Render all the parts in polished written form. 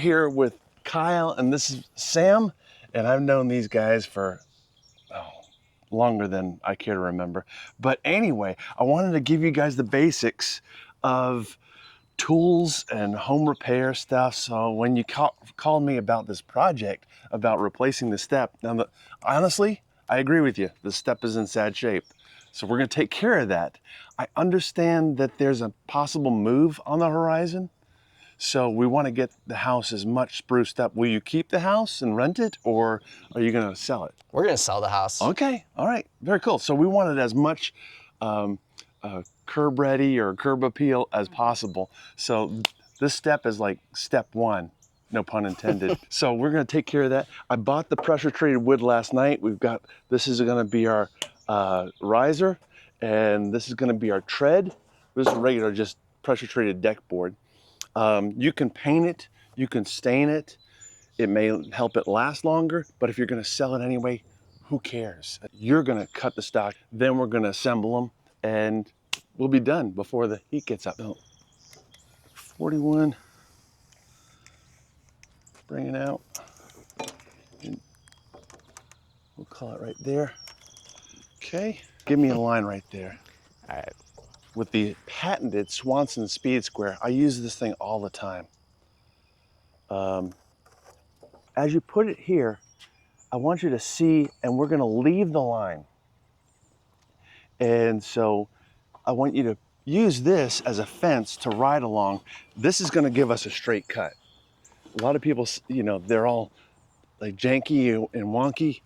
Here with Kyle, and this is Sam, and I've known these guys for longer than I care to remember. But anyway, I wanted to give you guys the basics of tools and home repair stuff. So when you called me about this project, about replacing the step, now honestly, I agree with you. The step is in sad shape. So we're gonna take care of that. I understand that there's a possible move on the horizon. So we want to get the house as much spruced up. Will you keep the house and rent it, or are you going to sell it? We're gonna sell the house. Okay, all right, very cool. So we wanted as much curb ready or curb appeal as possible. So this step is like step one, no pun intended. So we're going to take care of that. I bought the pressure treated wood last night. This is going to be our riser, and this is going to be our tread. This is regular, just pressure treated deck board. You can paint it, you can stain it. It may help it last longer, but if you're gonna sell it anyway, who cares? You're gonna cut the stock, then we're gonna assemble them, and we'll be done before the heat gets up. So, 41, bring it out. And we'll call it right there. Okay, give me a line right there. All right. With the patented Swanson Speed Square, I use this thing all the time. As you put it here, I want you to see, and we're gonna leave the line. And so I want you to use this as a fence to ride along. This is gonna give us a straight cut. A lot of people, you know, they're all like janky and wonky,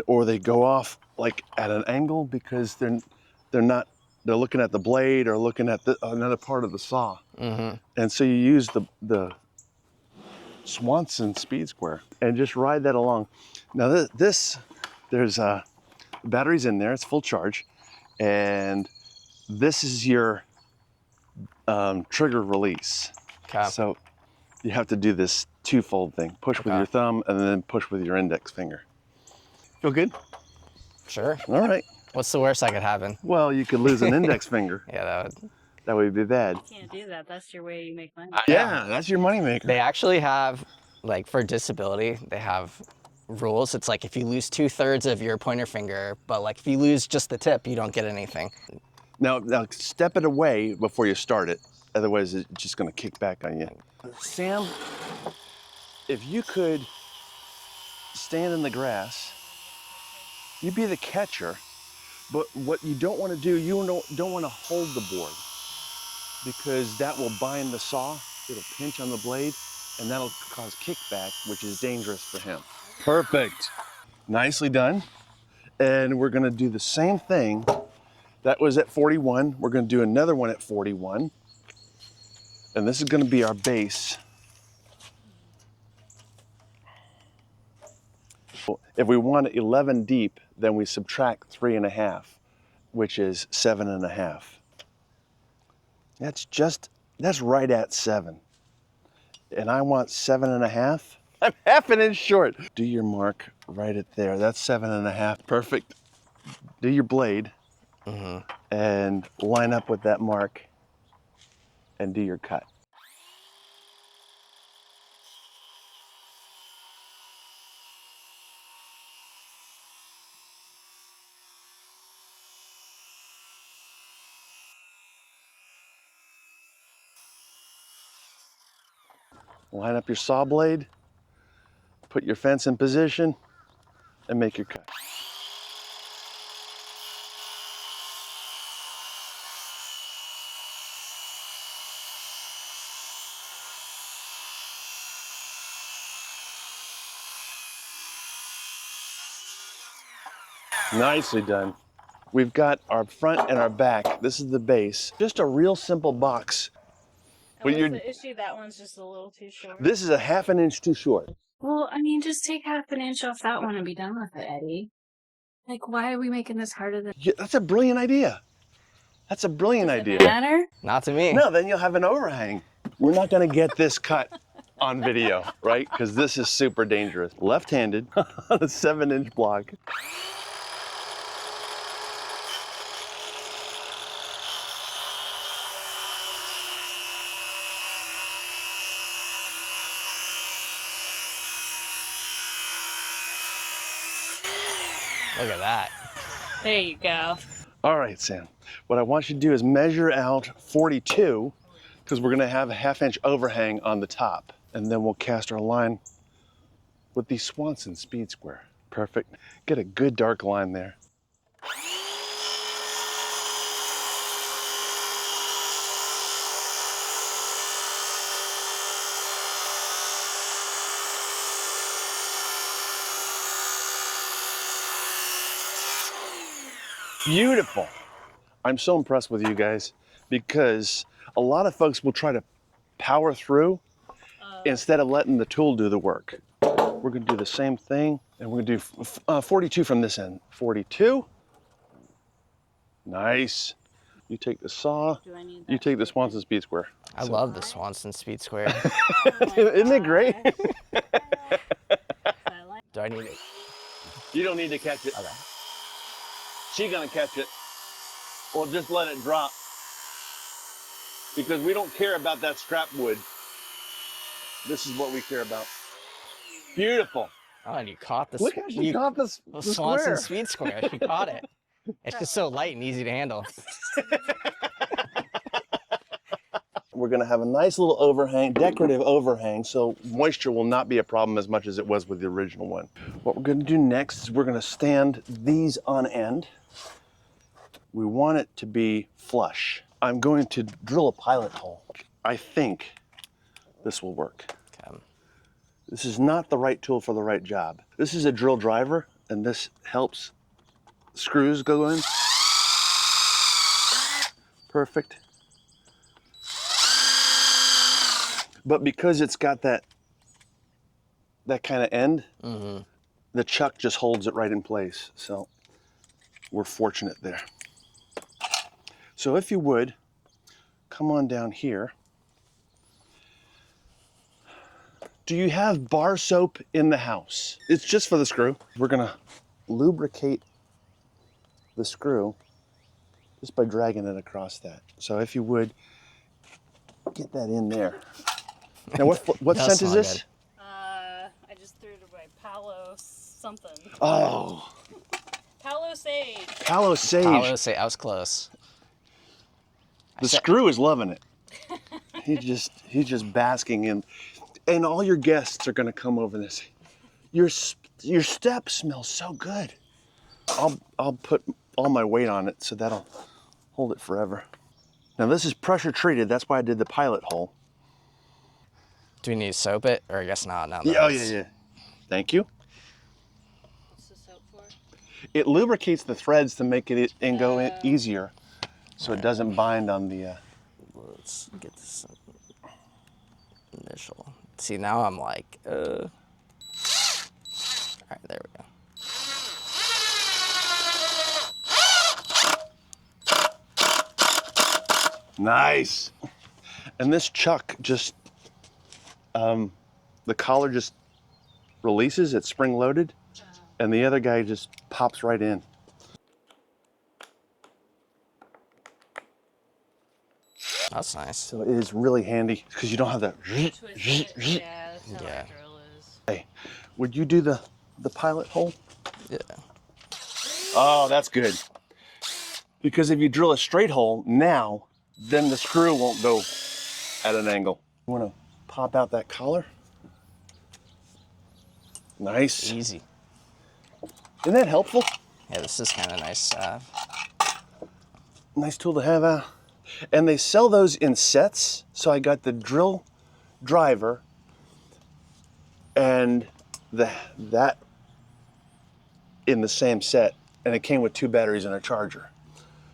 or they go off like at an angle because they're looking at the blade or looking at another part of the saw. And so you use the Swanson Speed Square and just ride that along. Now there's batteries in there, it's full charge. And this is your trigger release. Okay. So you have to do this twofold thing. Push with your thumb and then push with your index finger. Feel good? Sure. All right. What's the worst that could happen? Well, you could lose an index finger. Yeah, That would be bad. You can't do that. That's your way you make money. Yeah, that's your moneymaker. They actually have, like for disability, they have rules. It's like if you lose 2/3 of your pointer finger, but like if you lose just the tip, you don't get anything. Now step it away before you start it. Otherwise, it's just going to kick back on you. Sam, if you could stand in the grass, you'd be the catcher. But what you don't want to do, you don't want to hold the board because that will bind the saw. It'll pinch on the blade, and that'll cause kickback, which is dangerous for him. Perfect. Nicely done. And we're going to do the same thing. That was at 41. We're going to do another one at 41. And this is going to be our base. If we want 11 deep, then we subtract 3.5, which is 7.5. That's right at 7. And I want 7.5. I'm half an inch short. Do your mark right at there. That's 7.5. Perfect. Do your blade and line up with that mark and do your cut. Line up your saw blade, put your fence in position, and make your cut. Nicely done. We've got our front and our back. This is the base. Just a real simple box. What's the issue? That one's just a little too short. This is a half an inch too short. Well, I mean, just take half an inch off that one and be done with it, Eddie. Like, why are we making this harder than... Yeah, that's a brilliant idea. That's a brilliant idea. Matter? Not to me. No, then you'll have an overhang. We're not gonna get this cut on video, right? Because this is super dangerous. Left-handed on a 7-inch block. Look at that. There you go. All right, Sam. What I want you to do is measure out 42, because we're gonna have a 1/2 inch overhang on the top. And then we'll cast our line with the Swanson Speed Square. Perfect. Get a good dark line there. Beautiful. I'm so impressed with you guys because a lot of folks will try to power through instead of letting the tool do the work. We're gonna do the same thing and we're gonna do 42 from this end. 42. Nice. You take the saw, Do I need you take the Swanson Speed Square. I love the Swanson Speed Square. Isn't it great? Do I need it? You don't need to catch it. Okay. She's gonna catch it. Or just let it drop. Because we don't care about that scrap wood. This is what we care about. Beautiful. Oh, and you caught the Look how she caught the Swanson square. Speed Square. She caught it. It's just so light and easy to handle. We're gonna have a nice little overhang, decorative overhang, so moisture will not be a problem as much as it was with the original one. What we're gonna do next is we're gonna stand these on end. We want it to be flush. I'm going to drill a pilot hole. I think this will work. Okay. This is not the right tool for the right job. This is a drill driver, and this helps screws go in. Perfect. But because it's got that kind of end, the chuck just holds it right in place. So we're fortunate there. So if you would, come on down here. Do you have bar soap in the house? It's just for the screw. We're gonna lubricate the screw just by dragging it across that. So if you would, get that in there. Now what Does scent is smell this? good. I just threw it away. Palo something. Oh, Palo sage. Palo Sage. I was close. The screw is loving it. He's just basking in, and all your guests are gonna come over this. Your step smells so good. I'll put all my weight on it, so that'll hold it forever. Now this is pressure treated. That's why I did the pilot hole. Do we need to soap it? Or I guess not. No, Yeah, oh yeah. Thank you. What's the soap for? It lubricates the threads to make it and go in easier, so it doesn't bind on the. Let's get this initial. See, now I'm like, All right, there we go. Nice. And this chuck just, the collar just releases. It's spring loaded, and the other guy just pops right in. That's nice. So it is really handy because you don't have that. Twist it. Yeah, that's how Yeah. my drill is. Hey, would you do the pilot hole? Yeah. Oh, that's good. Because if you drill a straight hole now, then the screw won't go at an angle. You want to pop out that collar? Nice. Easy. Isn't that helpful? Yeah, this is kind of nice. Nice tool to have out. And they sell those in sets. So I got the drill driver and that in the same set, and it came with 2 batteries and a charger.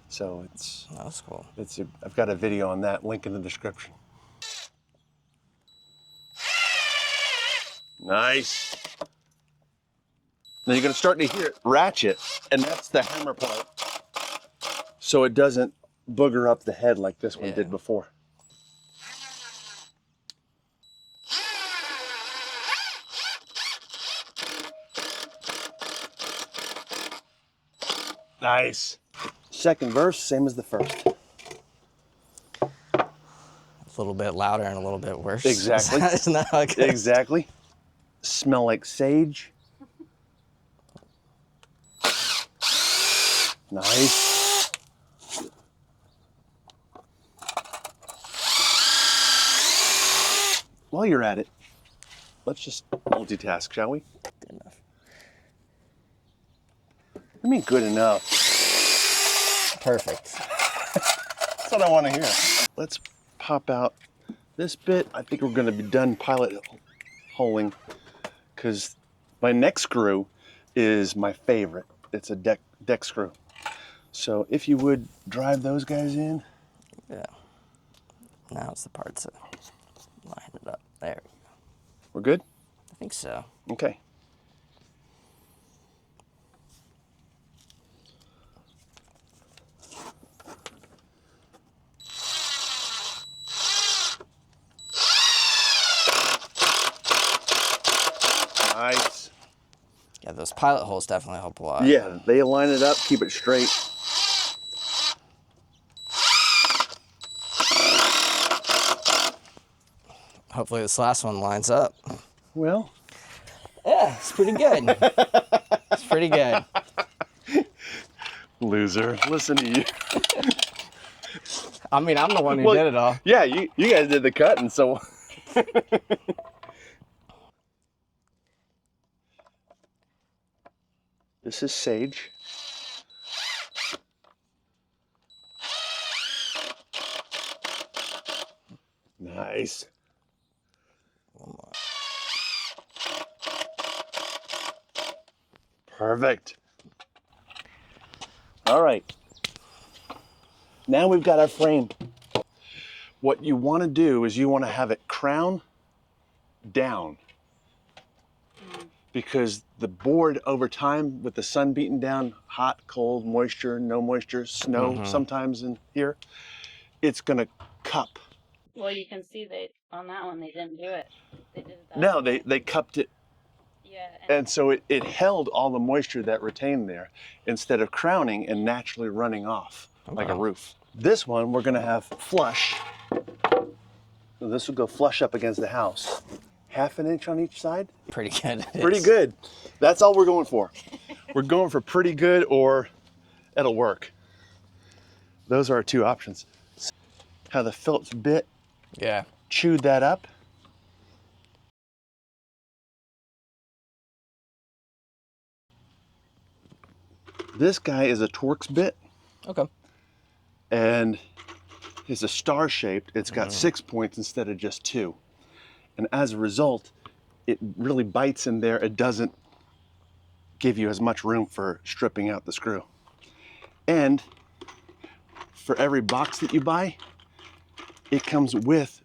So That's cool. I've got a video on that, link in the description. Nice. Now you're gonna start to hear it ratchet, and that's the hammer part. So it doesn't booger up the head like this one Yeah. did before. Nice. Second verse, same as the first. A little bit louder and a little bit worse. Exactly. Isn't that how it goes? Exactly. Smell like sage. Nice. While you're at it, let's just multitask, shall we? Good enough. I mean, good enough. Perfect. That's what I want to hear. Let's pop out this bit. I think we're going to be done pilot holing because my next screw is my favorite. It's a deck screw. So if you would drive those guys in. Yeah. Now it's the part to line it up. There. We're good? I think so. Okay. Nice. Yeah, those pilot holes definitely help a lot. Yeah, they line it up, keep it straight. Hopefully this last one lines up. Well, Yeah, it's pretty good. It's pretty good. loser. Listen to you. I mean, I'm the one who Well, did it all. Yeah, you guys did the cutting, so. This is sage. Nice. One more. Perfect. All right. Now we've got our frame. What you want to do is you want to have it crown down. Because the board over time with the sun beating down, hot, cold, moisture, no moisture, snow sometimes in here, it's gonna cup. Well, you can see on that one they didn't do it. They did it that No, way. they cupped it, Yeah. and so it held all the moisture that retained there instead of crowning and naturally running off like a roof. This one we're gonna have flush. So this will go flush up against the house. 1/2 inch on each side. Pretty good. Pretty good. That's all we're going for. We're going for pretty good or it'll work. Those are our two options. How the Phillips bit Yeah. chewed that up. This guy is a Torx bit Okay. and it's a star shaped. It's got 6 points instead of just 2. And as a result, it really bites in there. It doesn't give you as much room for stripping out the screw. And for every box that you buy, it comes with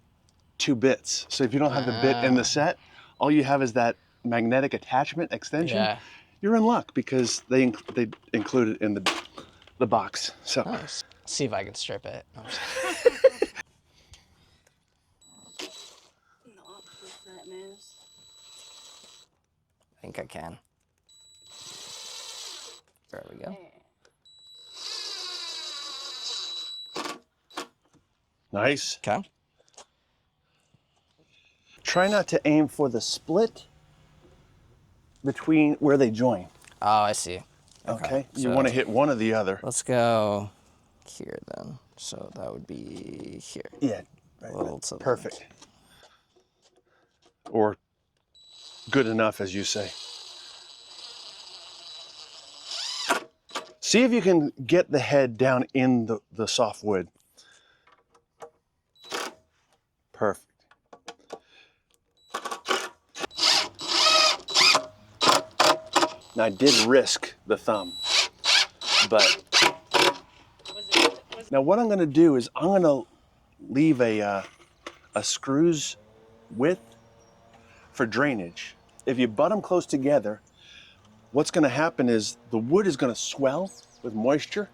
2 bits. So if you don't have the bit in the set, all you have is that magnetic attachment extension. Yeah. You're in luck because they include it in the box. So Nice. See if I can strip it. No, That moves. I think I can. There we go. nice. Okay. Try not to aim for the split between where they join. Oh, I see. Okay. You so want to hit one or the other. Let's go here then. So that would be here. Yeah. Right. Little to the Perfect. Or good enough, as you say. See if you can get the head down in the soft wood. Perfect. Now, I did risk the thumb, but now what I'm going to do is I'm going to leave a screws width for drainage. If you butt them close together, what's going to happen is the wood is going to swell with moisture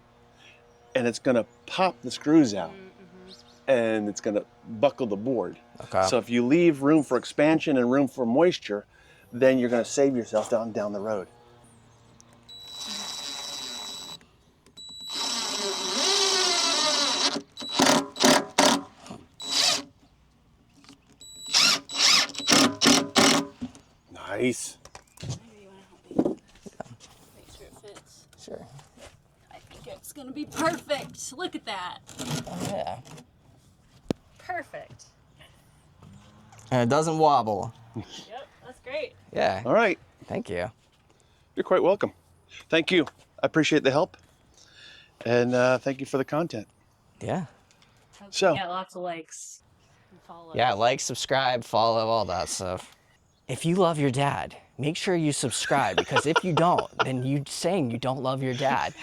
and it's going to pop the screws out and it's going to buckle the board. Okay. So if you leave room for expansion and room for moisture, then you're going to save yourself down the road. Nice. Maybe you want to help me make sure it fits. Sure. I think gonna be perfect. Look at that. Yeah. Perfect. And it doesn't wobble. Yep, that's great. Yeah. All right. Thank you. You're quite welcome. Thank you. I appreciate the help. And thank you for the content. Yeah. So- Yeah, lots of likes and follows. Yeah, like, subscribe, follow, all that stuff. If you love your dad, make sure you subscribe because if you don't, then you're saying you don't love your dad.